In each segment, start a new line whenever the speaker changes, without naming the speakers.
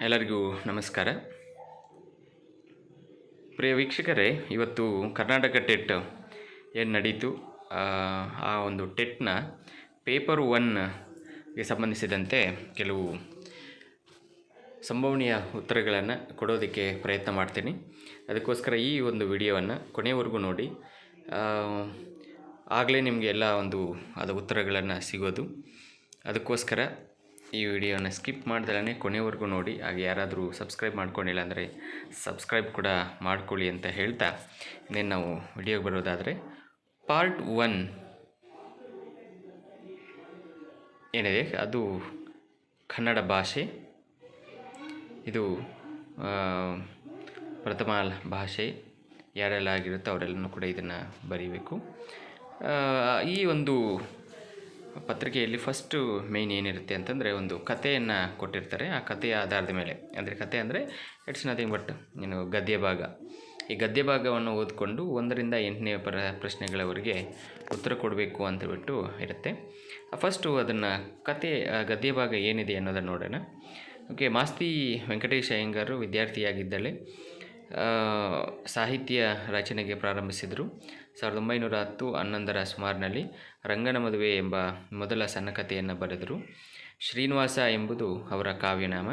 ಎಲ್ಲರಿಗೂ ನಮಸ್ಕಾರ. ಪ್ರಿಯ ವೀಕ್ಷಕರೇ, ಇವತ್ತು ಕರ್ನಾಟಕ ಟೆಟ್ ಏನು ನಡೀತು, ಆ ಒಂದು ಟೆಟ್ನ ಪೇಪರ್ 1ಗೆ ಸಂಬಂಧಿಸಿದಂತೆ ಕೆಲವು ಸಂಭವನೀಯ ಉತ್ತರಗಳನ್ನು ಕೊಡೋದಕ್ಕೆ ಪ್ರಯತ್ನ ಮಾಡ್ತೀನಿ. ಅದಕ್ಕೋಸ್ಕರ ಈ ಒಂದು ವಿಡಿಯೋವನ್ನು ಕೊನೆಯವರೆಗೂ ನೋಡಿ. ಆಗಲೇ ನಿಮಗೆ ಎಲ್ಲ ಅದು ಉತ್ತರಗಳನ್ನು ಸಿಗೋದು. ಅದಕ್ಕೋಸ್ಕರ ಈ ವಿಡಿಯೋನ ಸ್ಕಿಪ್ ಮಾಡ್ದಲೇ ಕೊನೆವರೆಗೂ ನೋಡಿ. ಹಾಗೆ ಯಾರಾದರೂ ಸಬ್ಸ್ಕ್ರೈಬ್ ಮಾಡ್ಕೊಂಡಿಲ್ಲ ಅಂದರೆ ಸಬ್ಸ್ಕ್ರೈಬ್ ಕೂಡ ಮಾಡ್ಕೊಳ್ಳಿ ಅಂತ ಹೇಳ್ತಾ ಇನ್ನೇನು ನಾವು ವಿಡಿಯೋಗೆ ಬರೋದಾದರೆ, ಪಾರ್ಟ್ 1 ಏನಿದೆ ಅದು ಕನ್ನಡ ಭಾಷೆ. ಇದು ಪ್ರಥಮ ಭಾಷೆ. ಯಾರೆಲ್ಲ ಆಗಿರುತ್ತೋ ಅವರೆಲ್ಲನೂ ಕೂಡ ಇದನ್ನು ಬರೀಬೇಕು. ಈ ಒಂದು ಪತ್ರಿಕೆಯಲ್ಲಿ ಫಸ್ಟು ಮೇಯ್ನ್ ಏನಿರುತ್ತೆ ಅಂತಂದರೆ, ಒಂದು ಕಥೆಯನ್ನು ಕೊಟ್ಟಿರ್ತಾರೆ. ಆ ಕಥೆಯ ಆಧಾರದ ಮೇಲೆ, ಅಂದರೆ ಕಥೆ ಅಂದರೆ ಇಟ್ಸ್ ನಥಿಂಗ್ ಬಟ್ ಗದ್ಯ ಭಾಗ. ಈ ಗದ್ಯ ಭಾಗವನ್ನು ಓದಿಕೊಂಡು 1ರಿಂದ 8ನೇ ಪ್ರಶ್ನೆಗಳವರೆಗೆ ಉತ್ತರ ಕೊಡಬೇಕು ಅಂತಬಿಟ್ಟು ಇರುತ್ತೆ. ಫಸ್ಟು ಅದನ್ನು ಗದ್ಯ ಭಾಗ ಏನಿದೆ ಅನ್ನೋದನ್ನು ನೋಡೋಣ. ಓಕೆ. ಮಾಸ್ತಿ ವೆಂಕಟೇಶ ಅಯ್ಯಂಗಾರು ವಿದ್ಯಾರ್ಥಿಯಾಗಿದ್ದಳೆ ಸಾಹಿತ್ಯ ರಚನೆಗೆ ಪ್ರಾರಂಭಿಸಿದರು. 1910-11ರ ಸುಮಾರಿನಲ್ಲಿ ರಂಗನ ಮದುವೆ ಎಂಬ ಮೊದಲ ಸಣ್ಣ ಕಥೆಯನ್ನು ಬರೆದರು. ಶ್ರೀನಿವಾಸ ಎಂಬುದು ಅವರ ಕಾವ್ಯನಾಮ.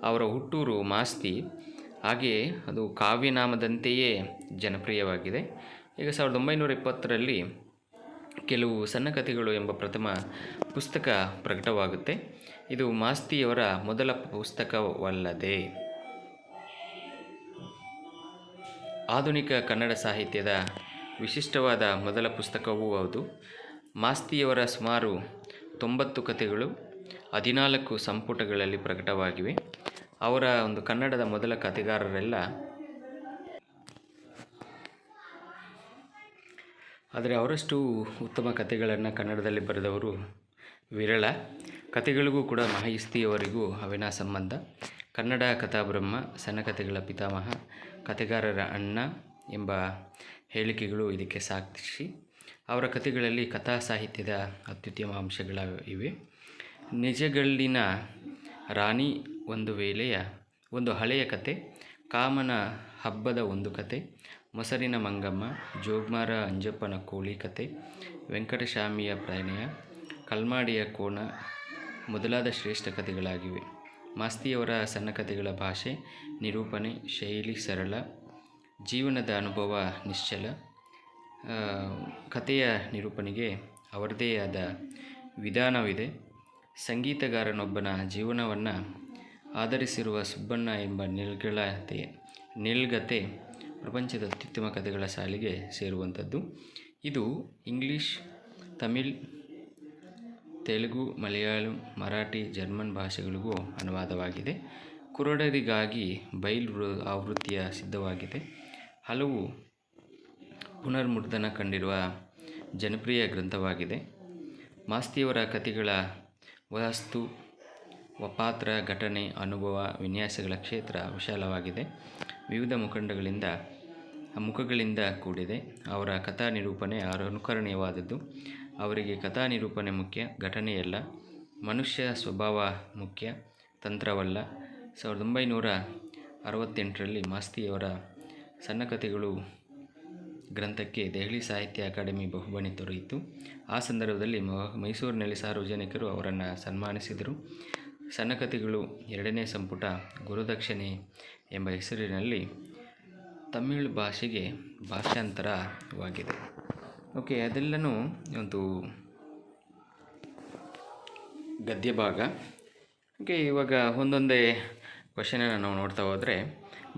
ಅವರ ಹುಟ್ಟೂರು ಮಾಸ್ತಿ. ಹಾಗೆಯೇ ಅದು ಕಾವ್ಯನಾಮದಂತೆಯೇ ಜನಪ್ರಿಯವಾಗಿದೆ. ಈಗ 1920ರಲ್ಲಿ ಕೆಲವು ಸಣ್ಣ ಕಥೆಗಳು ಎಂಬ ಪ್ರಥಮ ಪುಸ್ತಕ ಪ್ರಕಟವಾಗುತ್ತೆ. ಇದು ಮಾಸ್ತಿಯವರ ಮೊದಲ ಪುಸ್ತಕವಲ್ಲದೆ ಆಧುನಿಕ ಕನ್ನಡ ಸಾಹಿತ್ಯದ ವಿಶಿಷ್ಟವಾದ ಮೊದಲ ಪುಸ್ತಕವೂ ಹೌದು. ಮಾಸ್ತಿಯವರ ಸುಮಾರು 90 ಕಥೆಗಳು 14 ಸಂಪುಟಗಳಲ್ಲಿ ಪ್ರಕಟವಾಗಿವೆ. ಅವರ ಕನ್ನಡದ ಮೊದಲ ಕಥೆಗಾರರೆಲ್ಲ, ಆದರೆ ಅವರಷ್ಟು ಉತ್ತಮ ಕಥೆಗಳನ್ನು ಕನ್ನಡದಲ್ಲಿ ಬರೆದವರು ವಿರಳ. ಕಥೆಗಳಿಗೂ ಕೂಡ ಮಾಸ್ತಿಯವರಿಗೂ ಅವಿನ ಸಂಬಂಧ. ಕನ್ನಡ ಕಥಾಬ್ರಹ್ಮ, ಸಣ್ಣ ಕಥೆಗಳ ಪಿತಾಮಹ, ಕಥೆಗಾರರ ಅಣ್ಣ ಎಂಬ ಹೇಳಿಕೆಗಳು ಇದಕ್ಕೆ ಸಾಕ್ಷಿ. ಅವರ ಕಥೆಗಳಲ್ಲಿ ಕಥಾ ಸಾಹಿತ್ಯದ ಅತ್ಯುತ್ತಮ ಅಂಶಗಳಿವೆ. ನಿಜಗಲ್ಲಿನ ರಾಣಿ, ಒಂದು ವೇಳೆಯ ಒಂದು ಹಳೆಯ ಕತೆ, ಕಾಮನ ಹಬ್ಬದ ಒಂದು ಕತೆ, ಮೊಸರಿನ ಮಂಗಮ್ಮ, ಜೋಗ್ಮಾರ ಅಂಜಪ್ಪನ ಕೋಳಿ ಕತೆ, ವೆಂಕಟಸ್ವಾಮಿಯ ಪ್ರಣಯ, ಕಲ್ಮಾಡಿಯ ಕೋಣ ಮೊದಲಾದ ಶ್ರೇಷ್ಠ ಕಥೆಗಳಾಗಿವೆ. ಮಾಸ್ತಿಯವರ ಸಣ್ಣ ಕಥೆಗಳ ಭಾಷೆ, ನಿರೂಪಣೆ ಶೈಲಿ ಸರಳ, ಜೀವನದ ಅನುಭವ ನಿಶ್ಚಲ. ಕಥೆಯ ನಿರೂಪಣೆಗೆ ಅವರದೇ ಆದ ವಿಧಾನವಿದೆ. ಸಂಗೀತಗಾರನೊಬ್ಬನ ಜೀವನವನ್ನು ಆಧರಿಸಿರುವ ಸುಬ್ಬಣ್ಣ ಎಂಬ ನಿಲ್ಗತೆ ಪ್ರಪಂಚದ ಅತ್ಯುತ್ತಮ ಕಥೆಗಳ ಸಾಲಿಗೆ ಸೇರುವಂಥದ್ದು. ಇದು ಇಂಗ್ಲೀಷ್, ತಮಿಳ್, ತೆಲುಗು, ಮಲಯಾಳಂ, ಮರಾಠಿ, ಜರ್ಮನ್ ಭಾಷೆಗಳಿಗೂ ಅನುವಾದವಾಗಿದೆ. ಕುರುಡರಿಗಾಗಿ ಬೈಲ್ ಆವೃತ್ತಿಯ ಸಿದ್ಧವಾಗಿದೆ. ಹಲವು ಪುನರ್ಮುದ್ರಣ ಕಂಡಿರುವ ಜನಪ್ರಿಯ ಗ್ರಂಥವಾಗಿದೆ. ಮಾಸ್ತಿಯವರ ಕಥೆಗಳ ವಸ್ತು, ಪಾತ್ರ, ಘಟನೆ, ಅನುಭವ, ವಿನ್ಯಾಸಗಳ ಕ್ಷೇತ್ರ ವಿಶಾಲವಾಗಿದೆ. ವಿವಿಧ ಮುಖಗಳಿಂದ ಕೂಡಿದೆ. ಅವರ ಕಥಾ ನಿರೂಪಣೆ ಅನುಕರಣೀಯವಾದದ್ದು. ಅವರಿಗೆ ಕಥಾ ನಿರೂಪಣೆ ಮುಖ್ಯ, ಘಟನೆಯಲ್ಲ. ಮನುಷ್ಯ ಸ್ವಭಾವ ಮುಖ್ಯ, ತಂತ್ರವಲ್ಲ. 1968ರಲ್ಲಿ ಮಾಸ್ತಿಯವರ ಸಣ್ಣ ಕಥೆಗಳು ಗ್ರಂಥಕ್ಕೆ ದೆಹಲಿ ಸಾಹಿತ್ಯ ಅಕಾಡೆಮಿ ಬಹುಮಾನ ದೊರೆಯಿತು. ಆ ಸಂದರ್ಭದಲ್ಲಿ ಮೈಸೂರಿನಲ್ಲಿ ಸಾರ್ವಜನಿಕರು ಅವರನ್ನು ಸನ್ಮಾನಿಸಿದರು. ಸಣ್ಣ ಕಥೆಗಳು 2ನೇ ಸಂಪುಟ ಗುರುದಕ್ಷಿಣೆ ಎಂಬ ಹೆಸರಿನಲ್ಲಿ ತಮಿಳು ಭಾಷೆಗೆ ಭಾಷಾಂತರವಾಗಿದೆ. ಓಕೆ, ಅದೆಲ್ಲನೂ ಒಂದು ಗದ್ಯ ಭಾಗ. ಓಕೆ, ಇವಾಗ ಒಂದೊಂದೇ ಕ್ವಶನನ್ನು ನಾವು ನೋಡ್ತಾ ಹೋದರೆ,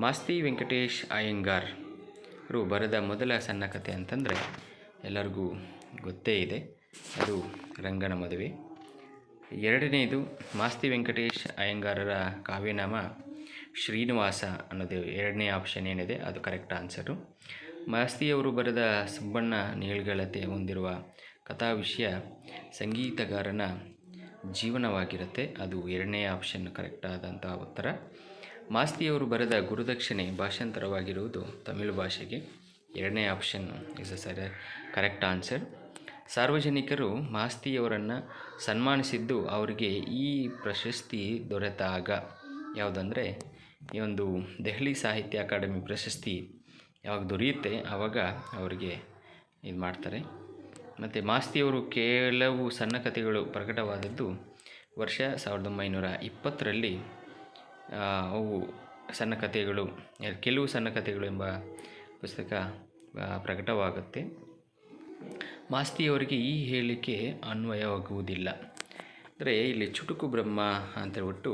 ಮಾಸ್ತಿ ವೆಂಕಟೇಶ್ ಅಯ್ಯಂಗಾರರು ಬರೆದ ಮೊದಲ ಸಣ್ಣ ಕಥೆ ಅಂತಂದರೆ ಎಲ್ಲರಿಗೂ ಗೊತ್ತೇ ಇದೆ, ಅದು ರಂಗನ ಮದುವೆ. ಎರಡನೇದು, ಮಾಸ್ತಿ ವೆಂಕಟೇಶ್ ಅಯ್ಯಂಗಾರರ ಕಾವ್ಯನಾಮ ಶ್ರೀನಿವಾಸ ಅನ್ನೋದು 2ನೇ ಆಪ್ಷನ್ ಏನಿದೆ ಅದು ಕರೆಕ್ಟ್ ಆನ್ಸರು. ಮಾಸ್ತಿಯವರು ಬರೆದ ಸುಬ್ಬಣ್ಣ ನಿಲ್ಗತೆ ಹೊಂದಿರುವ ಕಥಾ ವಿಷಯ ಸಂಗೀತಗಾರನ ಜೀವನವಾಗಿರುತ್ತೆ, ಅದು 2ನೇ ಆಪ್ಷನ್ ಕರೆಕ್ಟ್ ಆದಂಥ ಉತ್ತರ. ಮಾಸ್ತಿಯವರು ಬರೆದ ಗುರುದಕ್ಷಿಣೆ ಭಾಷಾಂತರವಾಗಿರುವುದು ತಮಿಳು ಭಾಷೆಗೆ, 2ನೇ ಆಪ್ಷನ್ ಇಸ್ ಕರೆಕ್ಟ್ ಆನ್ಸರ್. ಸಾರ್ವಜನಿಕರು ಮಾಸ್ತಿಯವರನ್ನು ಸನ್ಮಾನಿಸಿದ್ದು ಅವರಿಗೆ ಈ ಪ್ರಶಸ್ತಿ ದೊರೆತಾಗ ಯಾವುದಂದರೆ ಈ ಒಂದು ದೆಹಲಿ ಸಾಹಿತ್ಯ ಅಕಾಡೆಮಿ ಪ್ರಶಸ್ತಿ ಯಾವಾಗ ದೊರೆಯುತ್ತೆ ಆವಾಗ ಅವರಿಗೆ ಇದು ಮಾಡ್ತಾರೆ. ಮತ್ತು ಮಾಸ್ತಿಯವರು ಕೆಲವು ಸಣ್ಣ ಕಥೆಗಳು ಪ್ರಕಟವಾದದ್ದು ವರ್ಷ 1920ರಲ್ಲಿ. ಅವು ಸಣ್ಣ ಕಥೆಗಳು, ಕೆಲವು ಸಣ್ಣ ಕಥೆಗಳು ಎಂಬ ಪುಸ್ತಕ ಪ್ರಕಟವಾಗುತ್ತೆ. ಮಾಸ್ತಿಯವರಿಗೆ ಈ ಹೇಳಿಕೆ ಅನ್ವಯವಾಗುವುದಿಲ್ಲ. ಅಂದರೆ ಇಲ್ಲಿ ಚುಟುಕು ಬ್ರಹ್ಮ ಅಂತೇಳ್ಬಿಟ್ಟು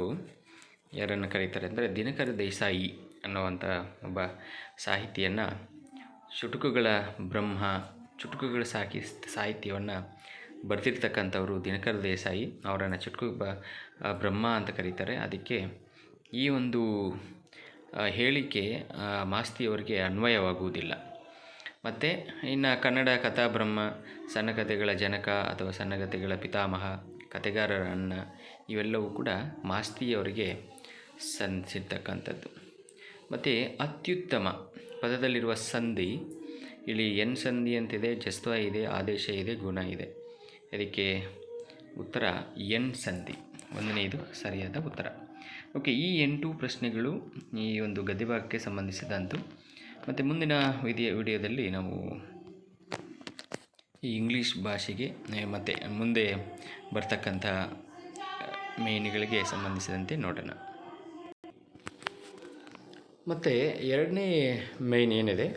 ಯಾರನ್ನು ಕರೀತಾರೆ ಅಂದರೆ ದಿನಕರ ದೇಸಾಯಿ ಅನ್ನುವಂಥ ಒಬ್ಬ ಸಾಹಿತಿಯನ್ನು ಚುಟುಕುಗಳ ಬ್ರಹ್ಮ, ಚುಟುಕುಗಳ ಸಾಹಿತ್ಯವನ್ನು ಬರೆದಿರ್ತಕ್ಕಂಥವರು ದಿನಕರ ದೇಸಾಯಿ. ಅವರನ್ನು ಚುಟುಕು ಬ್ರಹ್ಮ ಅಂತ ಕರೀತಾರೆ. ಅದಕ್ಕೆ ಈ ಒಂದು ಹೇಳಿಕೆ ಮಾಸ್ತಿಯವರಿಗೆ ಅನ್ವಯವಾಗುವುದಿಲ್ಲ. ಮತ್ತು ಇನ್ನು ಕನ್ನಡ ಕಥಾಬ್ರಹ್ಮ, ಸಣ್ಣ ಕಥೆಗಳ ಜನಕ ಅಥವಾ ಸಣ್ಣ ಕಥೆಗಳ ಪಿತಾಮಹ, ಕಥೆಗಾರರ ಅಣ್ಣ, ಇವೆಲ್ಲವೂ ಕೂಡ ಮಾಸ್ತಿಯವರಿಗೆ ಸಂಧಿಸಿರ್ತಕ್ಕಂಥದ್ದು. ಮತ್ತು ಅತ್ಯುತ್ತಮ ಪದದಲ್ಲಿರುವ ಸಂಧಿ, ಇಲ್ಲಿ ಎನ್ ಸಂಧಿ ಅಂತಿದೆ, ಜಸ್ತ್ವ ಇದೆ, ಆದೇಶ ಇದೆ, ಗುಣ ಇದೆ. ಅದಕ್ಕೆ ಉತ್ತರ ಎನ್ ಸಂಧಿ, ಒಂದನೆಯದು ಸರಿಯಾದ ಉತ್ತರ. ಓಕೆ, ಈ 8 ಪ್ರಶ್ನೆಗಳು ಈ ಒಂದು ಗದ್ಯಭಾಗಕ್ಕೆ ಸಂಬಂಧಿಸಿದಂತು. ಮತ್ತು ಮುಂದಿನ ವಿಡಿಯೋದಲ್ಲಿ ನಾವು ಈ ಇಂಗ್ಲೀಷ್ ಭಾಷೆಗೆ ಮತ್ತು ಮುಂದೆ ಬರ್ತಕ್ಕಂಥ ಮೇನ್ಗಳಿಗೆ ಸಂಬಂಧಿಸಿದಂತೆ ನೋಡೋಣ. ಮತ್ತು ಎರಡನೇ ಮೇನ್ ಏನಿದೆ,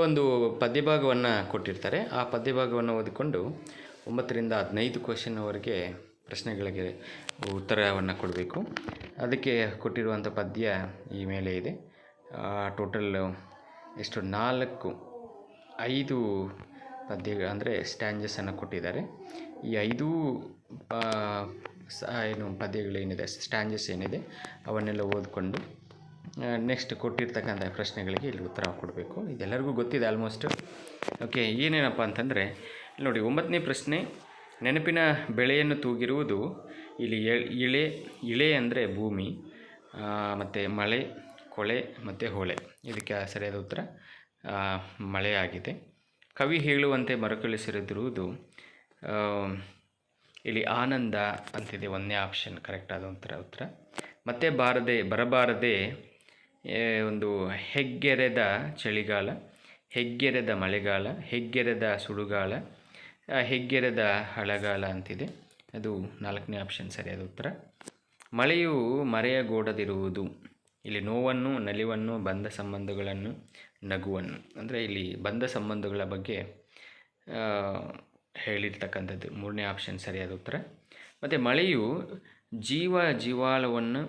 ಒಂದು ಪದ್ಯಭಾಗವನ್ನು ಕೊಟ್ಟಿರ್ತಾರೆ. ಆ ಪದ್ಯಭಾಗವನ್ನು ಓದಿಕೊಂಡು 9ರಿಂದ 15 ಕ್ವಶನ್ವರೆಗೆ ಪ್ರಶ್ನೆಗಳಿಗೆ ಉತ್ತರವನ್ನು ಕೊಡಬೇಕು. ಅದಕ್ಕೆ ಕೊಟ್ಟಿರುವಂಥ ಪದ್ಯ ಈ ಮೇಲೆ ಇದೆ. ಟೋಟಲ್ ಎಷ್ಟು 5 ಪದ್ಯ ಅಂದರೆ ಸ್ಟ್ಯಾಂಜಸನ್ನು ಕೊಟ್ಟಿದ್ದಾರೆ. ಈ 5 ಪದ್ಯಗಳೇನಿದೆ, ಸ್ಟ್ಯಾಂಜಸ್ ಏನಿದೆ, ಅವನ್ನೆಲ್ಲ ಓದಿಕೊಂಡು ನೆಕ್ಸ್ಟ್ ಕೊಟ್ಟಿರ್ತಕ್ಕಂಥ ಪ್ರಶ್ನೆಗಳಿಗೆ ಇಲ್ಲಿ ಉತ್ತರ ಕೊಡಬೇಕು. ಇದೆಲ್ಲರಿಗೂ ಗೊತ್ತಿದೆ ಆಲ್ಮೋಸ್ಟ್. ಓಕೆ, ಏನೇನಪ್ಪ ಅಂತಂದರೆ ನೋಡಿ, 9ನೇ ಪ್ರಶ್ನೆ, ನೆನಪಿನ ಬೆಳೆಯನ್ನು ತೂಗಿರುವುದು. ಇಲ್ಲಿ ಇಳೆ ಅಂದರೆ ಭೂಮಿ, ಮತ್ತು ಮಳೆ, ಕೊಳೆ ಮತ್ತು ಹೊಳೆ. ಇದಕ್ಕೆ ಸರಿಯಾದ ಉತ್ತರ ಮಳೆ ಆಗಿದೆ. ಕವಿ ಹೇಳುವಂತೆ ಮರುಕಳಿಸಿರುವುದು, ಇಲ್ಲಿ ಆನಂದ ಅಂತಿದೆ, 1ನೇ ಆಪ್ಷನ್ ಕರೆಕ್ಟ್ ಆದ ಉತ್ತರ. ಮತ್ತು ಬರಬಾರದೆ ಒಂದು ಹೆಗ್ಗೆರೆದ ಚಳಿಗಾಲ, ಹೆಗ್ಗೆರೆದ ಮಳೆಗಾಲ, ಹೆಗ್ಗೆರೆದ ಸುಡುಗಾಲ, ಹೆಗ್ಗೆರೆದ ಹಳೆಗಾಲ ಅಂತಿದೆ. ಅದು 4ನೇ ಆಪ್ಷನ್ ಸರಿಯಾದ ಉತ್ತರ. ಮಳೆಯು ಮರೆಯಗೂಡದಿರುವುದು, ಇಲ್ಲಿ ನೋವನ್ನು, ನಲಿವನ್ನು, ಬಂಧ ಸಂಬಂಧಗಳನ್ನು, ನಗುವನ್ನು. ಅಂದರೆ ಇಲ್ಲಿ ಬಂಧ ಸಂಬಂಧಗಳ ಬಗ್ಗೆ ಹೇಳಿರ್ತಕ್ಕಂಥದ್ದು 3ನೇ ಆಪ್ಷನ್ ಸರಿಯಾದ ಉತ್ತರ. ಮತ್ತು ಮಳೆಯು ಜೀವಾಳವನ್ನು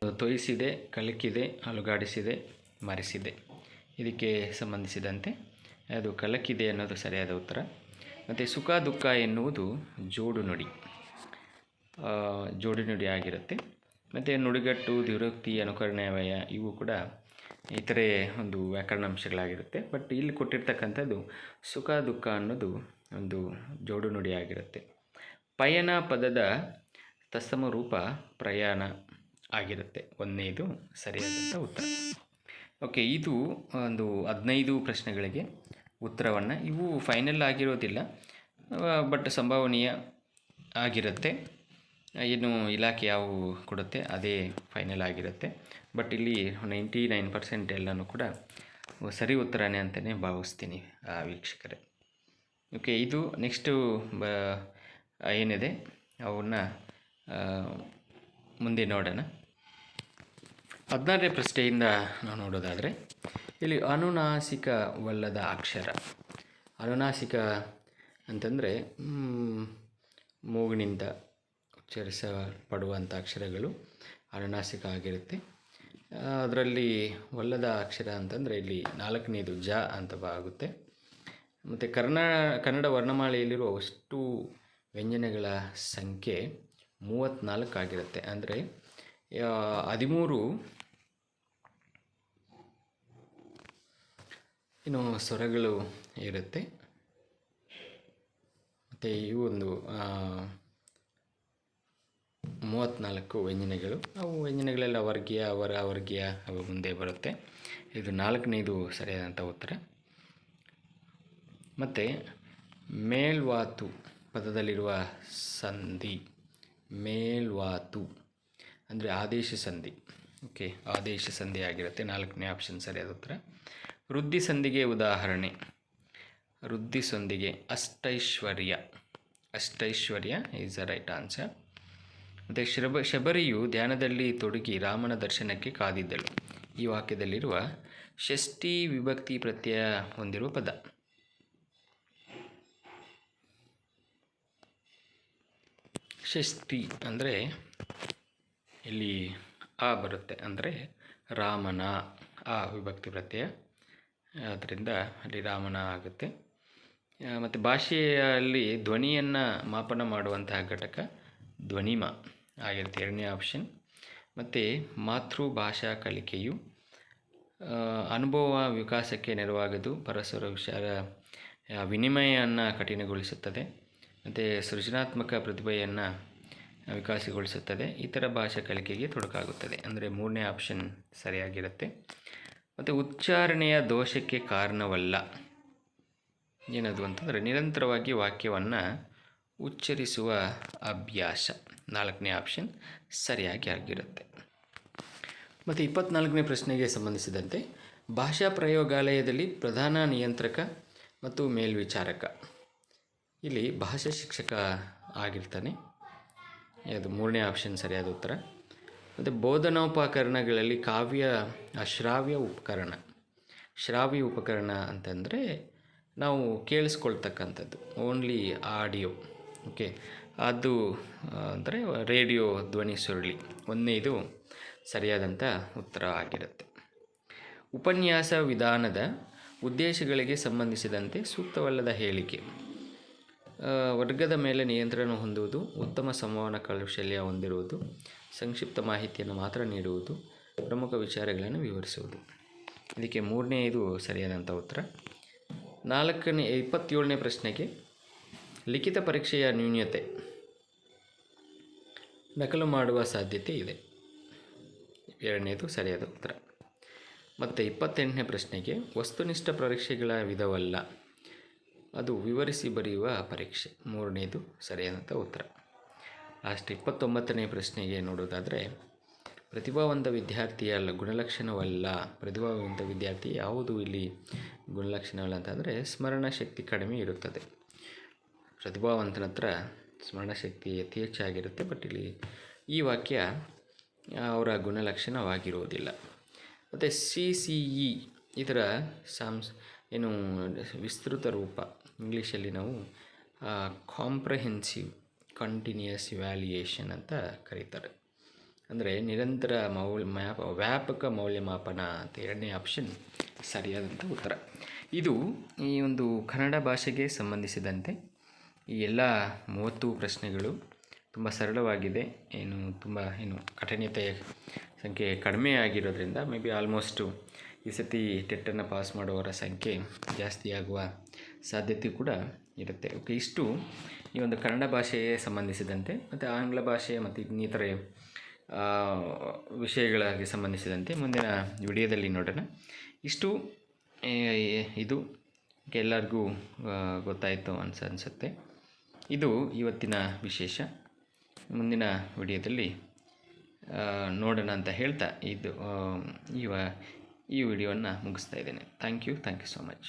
ತೊಯಿಸಿದೆ, ಕಲಕಿದೆ, ಅಲುಗಾಡಿಸಿದೆ, ಮರೆಸಿದೆ. ಇದಕ್ಕೆ ಸಂಬಂಧಿಸಿದಂತೆ ಅದು ಕಲಕಿದೆ ಅನ್ನೋದು ಸರಿಯಾದ ಉತ್ತರ. ಮತ್ತು ಸುಖ ದುಃಖ ಎನ್ನುವುದು ಜೋಡು ನುಡಿ ಆಗಿರುತ್ತೆ. ಮತ್ತು ನುಡಿಗಟ್ಟು, ದ್ವಿರೋಕ್ತಿ, ಅನುಕರಣೀಯ, ಇವು ಕೂಡ ಇತರೆ ಒಂದು ವ್ಯಾಕರಣಾಂಶಗಳಾಗಿರುತ್ತೆ. ಬಟ್ ಇಲ್ಲಿ ಕೊಟ್ಟಿರ್ತಕ್ಕಂಥದ್ದು ಸುಖ ದುಃಖ ಅನ್ನೋದು ಒಂದು ಜೋಡು ನುಡಿ ಆಗಿರುತ್ತೆ. ಪಯಣ ಪದದ ತತ್ಸಮ ರೂಪ ಪ್ರಯಾಣ ಆಗಿರುತ್ತೆ, 1ನೇದು ಸರಿಯಾದಂಥ ಉತ್ತರ. ಓಕೆ, ಇದು ಒಂದು 15 ಪ್ರಶ್ನೆಗಳಿಗೆ ಉತ್ತರವನ್ನು, ಇವು ಫೈನಲ್ ಆಗಿರೋದಿಲ್ಲ, ಬಟ್ ಸಂಭವನೀಯ ಆಗಿರುತ್ತೆ. ಏನು ಇಲಾಖೆ ಯಾವುವು ಕೊಡುತ್ತೆ ಅದೇ ಫೈನಲ್ ಆಗಿರುತ್ತೆ. ಬಟ್ ಇಲ್ಲಿ 99% ಎಲ್ಲನೂ ಕೂಡ ಸರಿ ಉತ್ತರನೇ ಅಂತಲೇ ಭಾವಿಸ್ತೀನಿ ವೀಕ್ಷಕರೇ. ಓಕೆ, ಇದು ನೆಕ್ಸ್ಟು ಏನಿದೆ ಅವನ್ನ ಮುಂದೆ ನೋಡೋಣ. 16ನೇ ಪ್ರಶ್ನೆಯಿಂದ ನಾವು ನೋಡೋದಾದರೆ, ಇಲ್ಲಿ ಅನುನಾಸಿಕವಲ್ಲದ ಅಕ್ಷರ. ಅನುನಾಸಿಕ ಅಂತಂದರೆ ಮೂಗಿನಿಂದ ಉಚ್ಚರಿಸಲ್ಪಡುವಂಥ ಅಕ್ಷರಗಳು ಅನುನಾಸಿಕ ಆಗಿರುತ್ತೆ. ಅದರಲ್ಲಿ ಒಲ್ಲದ ಅಕ್ಷರ ಅಂತಂದರೆ ಇಲ್ಲಿ 4ನೇದು ಜ ಅಂತ ಆಗುತ್ತೆ. ಮತ್ತು ಕನ್ನಡ ವರ್ಣಮಾಲೆಯಲ್ಲಿರುವ ಅಷ್ಟು ವ್ಯಂಜನಗಳ ಸಂಖ್ಯೆ 34 ಆಗಿರುತ್ತೆ. ಅಂದರೆ 13 ಸ್ವರಗಳು ಇರುತ್ತೆ. ಮತ್ತು ಇವು ಒಂದು 34 ವ್ಯಂಜನಗಳು. ಅವು ವ್ಯಂಜನಗಳೆಲ್ಲ ವರ್ಗೀಯ, ಅವರ್ಗೀಯ, ಅವು ಮುಂದೆ ಬರುತ್ತೆ. ಇದು 4ನೇದು ಸರಿಯಾದಂಥ ಉತ್ತರ. ಮತ್ತು ಮೇಲ್ವಾತು ಪದದಲ್ಲಿರುವ ಸಂಧಿ, ಮೇಲ್ವಾತು ಅಂದರೆ ಆದೇಶ ಸಂಧಿ. ಓಕೆ, ಆದೇಶ ಸಂಧಿ ಆಗಿರುತ್ತೆ. 4ನೇ ಆಪ್ಷನ್ ಸರಿಯಾದ ಉತ್ತರ. ವೃದ್ಧಿ ಸಂಧಿಗೆ ಉದಾಹರಣೆ, ವೃದ್ಧಿ ಸಂಧಿಗೆ ಅಷ್ಟೈಶ್ವರ್ಯ. ಅಷ್ಟೈಶ್ವರ್ಯ ಈಸ್ ದ ರೈಟ್ ಆನ್ಸರ್. ಮತ್ತು ಶಬರಿಯು ಧ್ಯಾನದಲ್ಲಿ ತೊಡಗಿ ರಾಮನ ದರ್ಶನಕ್ಕೆ ಕಾದಿದ್ದಳು. ಈ ವಾಕ್ಯದಲ್ಲಿರುವ ಷಷ್ಠಿ ವಿಭಕ್ತಿ ಪ್ರತ್ಯಯ ಹೊಂದಿರುವ ಪದ. ಷಷ್ಠಿ ಅಂದರೆ ಇಲ್ಲಿ ಆ ಬರುತ್ತೆ, ಅಂದರೆ ರಾಮನ, ಆ ವಿಭಕ್ತಿ ಪ್ರತ್ಯಯ, ಆದ್ದರಿಂದ ಅಲ್ಲಿ ರಾಮನ ಆಗುತ್ತೆ. ಮತ್ತು ಭಾಷೆಯಲ್ಲಿ ಧ್ವನಿಯನ್ನು ಮಾಪನ ಮಾಡುವಂತಹ ಘಟಕ ಧ್ವನಿಮ ಆಗಿರುತ್ತೆ, 2ನೇ ಆಪ್ಷನ್. ಮತ್ತು ಮಾತೃಭಾಷಾ ಕಲಿಕೆಯು ಅನುಭವ ವಿಕಾಸಕ್ಕೆ ನೆರವಾಗದು, ಪರಸ್ಪರ ವಿಚಾರ ವಿನಿಮಯವನ್ನು ಕಠಿಣಗೊಳಿಸುತ್ತದೆ, ಮತ್ತು ಸೃಜನಾತ್ಮಕ ಪ್ರತಿಭೆಯನ್ನು ವಿಕಾಸಗೊಳಿಸುತ್ತದೆ, ಇತರ ಭಾಷಾ ಕಲಿಕೆಗೆ ತೊಡಕಾಗುತ್ತದೆ. ಅಂದರೆ 3ನೇ ಆಪ್ಷನ್ ಸರಿಯಾಗಿರುತ್ತೆ. ಮತ್ತು ಉಚ್ಚಾರಣೆಯ ದೋಷಕ್ಕೆ ಕಾರಣವಲ್ಲ. ಏನದು ಅಂತಂದರೆ ನಿರಂತರವಾಗಿ ವಾಕ್ಯವನ್ನು ಉಚ್ಚರಿಸುವ ಅಭ್ಯಾಸ. 4ನೇ ಆಪ್ಷನ್ ಸರಿಯಾಗಿ ಆಗಿರುತ್ತೆ. ಮತ್ತು 24ನೇ ಪ್ರಶ್ನೆಗೆ ಸಂಬಂಧಿಸಿದಂತೆ ಭಾಷಾ ಪ್ರಯೋಗಾಲಯದಲ್ಲಿ ಪ್ರಧಾನ ನಿಯಂತ್ರಕ ಮತ್ತು ಮೇಲ್ವಿಚಾರಕ. ಇಲ್ಲಿ ಭಾಷಾ ಶಿಕ್ಷಕ ಆಗಿರ್ತಾನೆ, ಅದು 3ನೇ ಆಪ್ಷನ್ ಸರಿಯಾದ ಉತ್ತರ. ಮತ್ತು ಬೋಧನೋಪಕರಣಗಳಲ್ಲಿ ಕಾವ್ಯ ಶ್ರಾವ್ಯ ಉಪಕರಣ. ಶ್ರಾವ್ಯ ಉಪಕರಣ ಅಂತಂದರೆ ನಾವು ಕೇಳಿಸ್ಕೊಳ್ತಕ್ಕಂಥದ್ದು, ಓನ್ಲಿ ಆಡಿಯೋ. ಓಕೆ, ಅದು ಅಂದರೆ ರೇಡಿಯೋ ಧ್ವನಿ ಸುರುಳಿ. 1ನೇದು ಸರಿಯಾದಂಥ ಉತ್ತರ ಆಗಿರುತ್ತೆ. ಉಪನ್ಯಾಸ ವಿಧಾನದ ಉದ್ದೇಶಗಳಿಗೆ ಸಂಬಂಧಿಸಿದಂತೆ ಸೂಕ್ತವಲ್ಲದ ಹೇಳಿಕೆ. ವರ್ಗದ ಮೇಲೆ ನಿಯಂತ್ರಣ ಹೊಂದುವುದು, ಉತ್ತಮ ಸಂವಹನ ಕೌಶಲ್ಯ ಹೊಂದಿರುವುದು, ಸಂಕ್ಷಿಪ್ತ ಮಾಹಿತಿಯನ್ನು ಮಾತ್ರ ನೀಡುವುದು, ಪ್ರಮುಖ ವಿಚಾರಗಳನ್ನು ವಿವರಿಸುವುದು. ಇದಕ್ಕೆ 3ನೇದು ಸರಿಯಾದಂಥ ಉತ್ತರ. 27ನೇ ಪ್ರಶ್ನೆಗೆ ಲಿಖಿತ ಪರೀಕ್ಷೆಯ ನ್ಯೂನ್ಯತೆ. ನಕಲು ಮಾಡುವ ಸಾಧ್ಯತೆ ಇದೆ, 2ನೇದು ಸರಿಯಾದ ಉತ್ತರ. ಮತ್ತು 28ನೇ ಪ್ರಶ್ನೆಗೆ ವಸ್ತುನಿಷ್ಠ ಪರೀಕ್ಷೆಗಳ ವಿಧವಲ್ಲ, ಅದು ವಿವರಿಸಿ ಬರೆಯುವ ಪರೀಕ್ಷೆ, 3ನೇದು ಸರಿಯಾದಂಥ ಉತ್ತರ. ಲಾಸ್ಟ್ 29ನೇ ಪ್ರಶ್ನೆಗೆ ನೋಡೋದಾದರೆ ಪ್ರತಿಭಾವಂತ ವಿದ್ಯಾರ್ಥಿಯ ಗುಣಲಕ್ಷಣವಲ್ಲ. ಪ್ರತಿಭಾವಂತ ವಿದ್ಯಾರ್ಥಿ ಯಾವುದು ಇಲ್ಲಿ ಗುಣಲಕ್ಷಣವಲ್ಲ ಅಂತಂದರೆ ಸ್ಮರಣ ಶಕ್ತಿ ಕಡಿಮೆ ಇರುತ್ತದೆ. ಪ್ರತಿಭಾವಂತನ ಹತ್ರ ಸ್ಮರಣ ಶಕ್ತಿ ಅತಿ ಹೆಚ್ಚಾಗಿರುತ್ತೆ, ಬಟ್ ಇಲ್ಲಿ ಈ ವಾಕ್ಯ ಅವರ ಗುಣಲಕ್ಷಣವಾಗಿರುವುದಿಲ್ಲ. ಮತ್ತು CCE ಇದರ ಏನು ವಿಸ್ತೃತ ರೂಪ ಇಂಗ್ಲೀಷಲ್ಲಿ ನಾವು ಕಾಂಪ್ರಹೆನ್ಸಿವ್ ಕಂಟಿನ್ಯೂಯಸ್ ಇವ್ಯಾಲ್ಯೂಯೇಷನ್ ಅಂತ ಕರೀತಾರೆ. ಅಂದರೆ ನಿರಂತರ ವ್ಯಾಪಕ ಮೌಲ್ಯಮಾಪನ ಅಂತ, 2ನೇ ಆಪ್ಷನ್ ಸರಿಯಾದಂಥ ಉತ್ತರ. ಇದು ಈ ಒಂದು ಕನ್ನಡ ಭಾಷೆಗೆ ಸಂಬಂಧಿಸಿದಂತೆ ಈ ಎಲ್ಲ 30 ಪ್ರಶ್ನೆಗಳು ತುಂಬ ಸರಳವಾಗಿದೆ. ತುಂಬ ಕಠಿಣತೆಯ ಸಂಖ್ಯೆ ಕಡಿಮೆ ಆಗಿರೋದ್ರಿಂದ ಮೇ ಬಿ ಆಲ್ಮೋಸ್ಟು ಈ ಸತಿ ಟೆಟ್ಟನ್ನು ಪಾಸ್ ಮಾಡುವವರ ಸಂಖ್ಯೆ ಜಾಸ್ತಿ ಆಗುವ ಸಾಧ್ಯತೆ ಕೂಡ ಇರುತ್ತೆ. ಓಕೆ, ಇಷ್ಟು ಈ ಒಂದು ಕನ್ನಡ ಭಾಷೆಗೆ ಸಂಬಂಧಿಸಿದಂತೆ. ಮತ್ತು ಆಂಗ್ಲ ಭಾಷೆ ಮತ್ತು ಇನ್ನಿತರೆ ವಿಷಯಗಳಿಗೆ ಸಂಬಂಧಿಸಿದಂತೆ ಮುಂದಿನ ವಿಡಿಯೋದಲ್ಲಿ ನೋಡೋಣ. ಇಷ್ಟು ಇದು ಎಲ್ಲರಿಗೂ ಗೊತ್ತಾಯಿತು ಅನಿಸುತ್ತೆ. ಇದು ಇವತ್ತಿನ ವಿಶೇಷ. ಮುಂದಿನ ವಿಡಿಯೋದಲ್ಲಿ ನೋಡೋಣ ಅಂತ ಹೇಳ್ತಾ ಈ ವಿಡಿಯೋವನ್ನು ಮುಗಿಸ್ತಾ ಇದ್ದೇನೆ. Thank you so much.